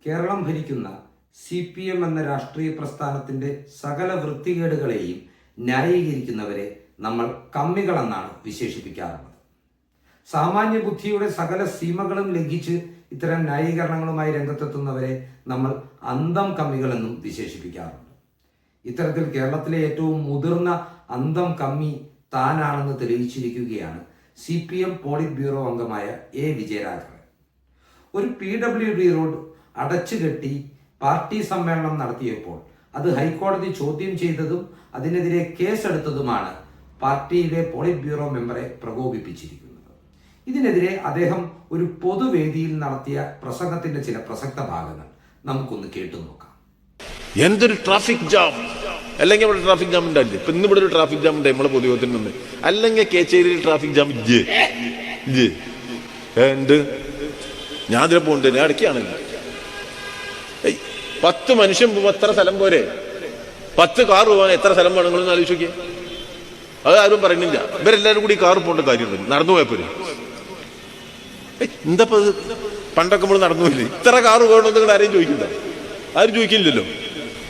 കേരളം ഭരിക്കുന്ന CPM എന്ന രാഷ്ട്രീയ പ്രസ്ഥാനത്തിൻ്റെ സകല വൃത്തികേടുകളെയും ന്യായീകരിക്കുന്നവരെ നമ്മൾ കമ്മികളെന്നാണ് വിശേഷിപ്പിക്കാറുള്ളത്. സാമാന്യ ബുദ്ധിയുടെ സകല സീമകളും ലംഘിച്ച് ഇത്തരം ന്യായീകരണങ്ങളുമായി രംഗത്തെത്തുന്നവരെ നമ്മൾ അന്തം കമ്മികളെന്നും വിശേഷിപ്പിക്കാറുണ്ട്. ഇത്തരത്തിൽ കേരളത്തിലെ ഏറ്റവും മുതിർന്ന അന്തം കമ്മി താനാണെന്ന് തെളിയിച്ചിരിക്കുകയാണ് CPM പോളിറ്റ് ബ്യൂറോ അംഗമായ A. വിജയരാഘവൻ. ഒരു PWD റോഡ് അടച്ചുകെട്ടി പാർട്ടി സമ്മേളനം നടത്തിയപ്പോൾ അത് ഹൈക്കോടതി ചോദ്യം ചെയ്തതും അതിനെതിരെ കേസെടുത്തതുമാണ് പാർട്ടിയിലെ പോളിറ്റ് ബ്യൂറോ മെമ്പറെ പ്രകോപിപ്പിച്ചിരിക്കുന്നത്. ഇതിനെതിരെ അദ്ദേഹം ഒരു പൊതുവേദിയിൽ നടത്തിയ പ്രസംഗത്തിന്റെ ചില പ്രസക്ത ഭാഗങ്ങൾ നമുക്കൊന്ന് കേട്ടു നോക്കാം. എന്തൊരു ട്രാഫിക് ജാം, അല്ലെങ്കിൽ ഇവിടെ ട്രാഫിക് ജാം ഉണ്ടായില്ലേ? ഇപ്പൊ ഇന്നിവിടെ ഒരു ട്രാഫിക് ജാം ഉണ്ട് നമ്മളെ പൊതുയോഗത്തിൽ നിന്ന്. അല്ലെങ്കിൽ കേച്ചേരിയിൽ ട്രാഫിക് ജാം എന്ത് ഞാൻ അതിലെ പോകണ്ടേ? ഞാൻ ഇടയ്ക്കാണല്ലോ. 10 മനുഷ്യൻ എത്ര സ്ഥലം പോരെ? 10 കാർ പോകാൻ എത്ര സ്ഥലം വേണം? നിങ്ങളൊന്ന് ആലോചിച്ച് നോക്കിയേ. അത് ആരും പറയുന്നില്ല. ഇവരെല്ലാവരും കൂടി കാർ പോകേണ്ട കാര്യമുണ്ട്. നടന്നു പോയപ്പോരെ എന്താ പണ്ടൊക്കെ നമ്മൾ നടന്നു പോയില്ലേ? ഇത്ര കാർ വേണമെന്ന് നിങ്ങൾ ആരെയും ചോദിക്കണ്ട, ആരും ചോദിക്കില്ലല്ലോ.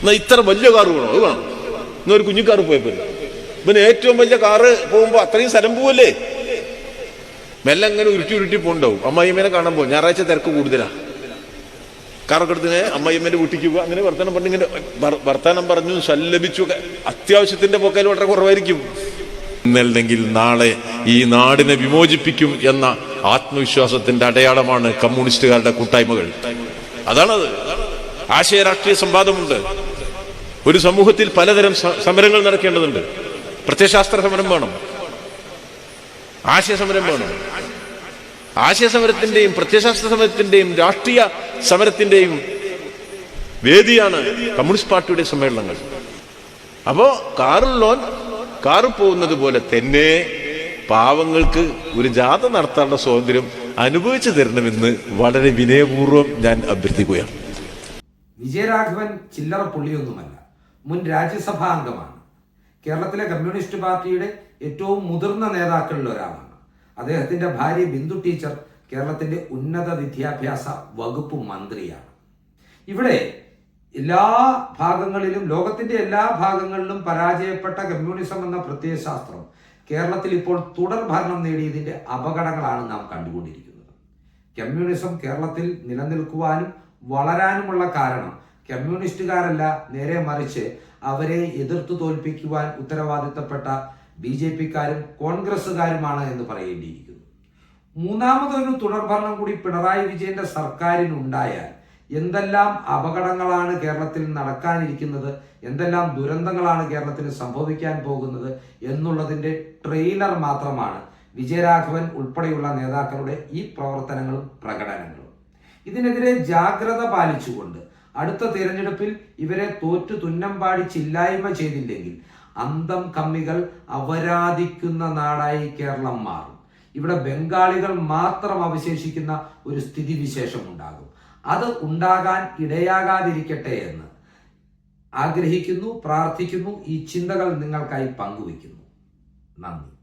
എന്നാ ഇത്ര വലിയ കാർ വേണോ? അത് വേണം. എന്നാ ഒരു കുഞ്ഞു കാർ പോയപ്പോരെ. ഇവന് ഏറ്റവും വലിയ കാറ് പോകുമ്പോ അത്രയും സ്ഥലം പോവല്ലേ? മെല്ലെ അങ്ങനെ ഉരുട്ടി പോണ്ടാവും. അമ്മായിമ്മേനെ കാണാൻ പോകും. ഞായറാഴ്ച തിരക്ക് കൂടുതലാ. കാറൊക്കെ എടുത്തിനെ അമ്മായിമ്മേന്റെ വീട്ടിക്ക് പോകുക. അങ്ങനെ വർത്താനം പറഞ്ഞു സല്ലപിച്ചു. അത്യാവശ്യത്തിന്റെ പോക്കാൽ വളരെ കുറവായിരിക്കും. എന്നല്ലെങ്കിൽ നാളെ ഈ നാടിനെ വിമോചിപ്പിക്കും എന്ന ആത്മവിശ്വാസത്തിന്റെ അടയാളമാണ് കമ്മ്യൂണിസ്റ്റുകാരുടെ കൂട്ടായ്മകൾ. അതാണത്. ആശയ രാഷ്ട്രീയ സംവാദമുണ്ട്. ഒരു സമൂഹത്തിൽ പലതരം സമരങ്ങൾ നടക്കേണ്ടതുണ്ട്. പ്രത്യയശാസ്ത്ര സമരം വേണം, ആശയ സമരം വേണം. ആശയ സമരത്തിന്റെയും പ്രത്യയശാസ്ത്ര സമരത്തിന്റെയും രാഷ്ട്രീയ സമരത്തിന്റെയും വേദിയാണ് കമ്മ്യൂണിസ്റ്റ് പാർട്ടിയുടെ സമ്മേളനങ്ങൾ. അപ്പോ കാറുള്ളോൻ കാറ് പോകുന്നത് പോലെ തന്നെ പാവങ്ങൾക്ക് ഒരു ജാഥ നടത്താനുള്ള സ്വാതന്ത്ര്യം അനുഭവിച്ചു തരണമെന്ന് വളരെ വിനയപൂർവ്വം ഞാൻ അഭ്യർത്ഥിക്കുകയാണ്. വിജയരാഘവൻ ചില്ലറ പുള്ളിയൊന്നുമല്ല, മുൻ രാജ്യസഭാ അംഗമാണ്. കേരളത്തിലെ കമ്മ്യൂണിസ്റ്റ് പാർട്ടിയുടെ ഏറ്റവും മുതിർന്ന നേതാക്കളിൽ ഒരാളാണ്. അദ്ദേഹത്തിന്റെ ഭാര്യ ബിന്ദു ടീച്ചർ കേരളത്തിന്റെ ഉന്നത വിദ്യാഭ്യാസ വകുപ്പ് മന്ത്രിയാണ്. ഇവിടെ എല്ലാ ഭാഗങ്ങളിലും, ലോകത്തിന്റെ എല്ലാ ഭാഗങ്ങളിലും പരാജയപ്പെട്ട കമ്മ്യൂണിസം എന്ന പ്രത്യയശാസ്ത്രം കേരളത്തിൽ ഇപ്പോൾ തുടർ ഭരണം നേടിയതിന്റെ അപകടങ്ങളാണ് നാം കണ്ടുകൊണ്ടിരിക്കുന്നത്. കമ്മ്യൂണിസം കേരളത്തിൽ നിലനിൽക്കുവാനും വളരാനുമുള്ള കാരണം കമ്മ്യൂണിസ്റ്റുകാരല്ല, നേരെ മറിച്ച് അവരെ എതിർത്തു തോൽപ്പിക്കുവാൻ ഉത്തരവാദിത്തപ്പെട്ട BJPക്കാരും കോൺഗ്രസ്സുകാരുമാണ് എന്ന് പറയേണ്ടിയിരിക്കുന്നു. മൂന്നാമതൊരു തുടർഭരണം കൂടി പിണറായി വിജയന്റെ സർക്കാരിനുണ്ടായാൽ എന്തെല്ലാം അപകടങ്ങളാണ് കേരളത്തിൽ നടക്കാനിരിക്കുന്നത്, എന്തെല്ലാം ദുരന്തങ്ങളാണ് കേരളത്തിന് സംഭവിക്കാൻ പോകുന്നത് എന്നുള്ളതിന്റെ ട്രെയിലർ മാത്രമാണ് വിജയരാഘവൻ ഉൾപ്പെടെയുള്ള നേതാക്കളുടെ ഈ പ്രവർത്തനങ്ങളും പ്രകടനങ്ങളും. ഇതിനെതിരെ ജാഗ്രത പാലിച്ചുകൊണ്ട് അടുത്ത തിരഞ്ഞെടുപ്പിൽ ഇവരെ തോറ്റു തുന്നം പാടിച്ചില്ലായ്മ ചെയ്തില്ലെങ്കിൽ അന്തം കമ്മികൾ അവരാധിക്കുന്ന നാടായി കേരളം മാറും. ഇവിടെ ബംഗാളികൾ മാത്രം അവശേഷിക്കുന്ന ഒരു സ്ഥിതിവിശേഷം ഉണ്ടാകും. അത് ഉണ്ടാകാൻ ഇടയാകാതിരിക്കട്ടെ എന്ന് ആഗ്രഹിക്കുന്നു, പ്രാർത്ഥിക്കുന്നു. ഈ ചിന്തകൾ നിങ്ങൾക്കായി പങ്കുവയ്ക്കുന്നു. നന്ദി.